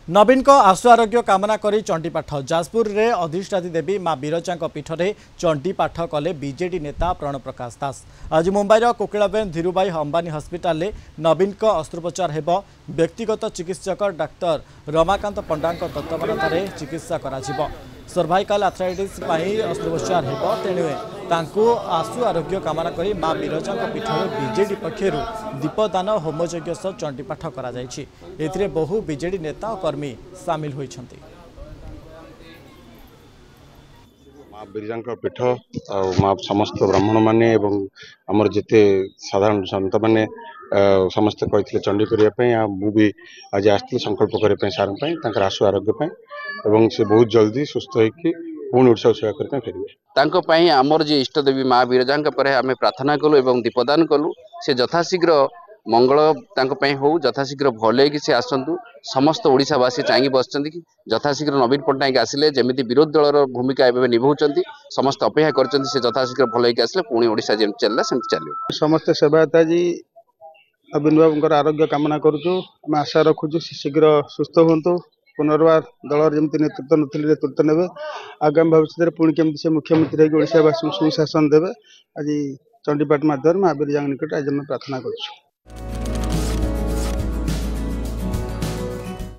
नवीन को आशु आरोग्य कामना करी चंडीपाठ जाजपुर रे अधिष्ठात्री देवी मां बिरजा पीठ में चंडीपाठ कले बीजेडी नेता प्रण प्रकाश दास। आज मुंबईर कोकिलाबेन धीरुभाई अंबानी हस्पिटाल नवीन को अस्त्रोपचार हेब। व्यक्तिगत चिकित्सक डाक्तर रमाकांत पंडा तत्वावधान चिकित्सा करा सर्वाइकल आर्थराइटिस अस्त्रोपचार हेब। तेणु तांकु आशु आरोग्य कामना करी मां बिरजा पीठ में बीजेडी पक्षर दीपदान होमयज्ञ सह चंडीपाठ करा जायछि। एथिरे बहु बीजेडी नेता और कर्मी सामिल होइछन्ति। माँ बिरजा पीठ माँ समस्त ब्राह्मण माने एवं आमर जिते साधारण सन्त माने समस्त कहते चंडी करने भी आज आसती संकल्प करने सार आशु आरोग्य एवं से बहुत जल्दी सुस्थ होकर पुणी ओडिशा सेवा करते फेरवे। आमर जी इष्ट देवी माँ बिरजा आम प्रार्थना कलु एवं दीपदान कलु। से यथाशीघ्र मंगल हो यथाशीघ्र भल से आसतु। समस्त ओडिशावासी चांगी बस यथाशीघ्र नवीन पट्टनायक आसिले जमी विरोधी दलर भूमिका निभाउछन्ति। समस्त अपेक्षा कर यथाशीघ्र भल आसिले पुणी ओडिशा जमी चलला सेमती चलो। समस्त सेवायता जी नवीन बाबू आरोग्य कामना करुचु। आम आशा रखुचु शीघ्र सुस्थ हूँ। पुनर्बार दलर जमी नेतृत्व नथिले नेतृत्व नेबे। आगामी भविष्य में पुणी केमती से मुख्यमंत्री ओडिशावासी सुशासन देवे। आज चंडीपाठ माध्यम माँ बिरजा निकट आज प्रार्थना करुचु।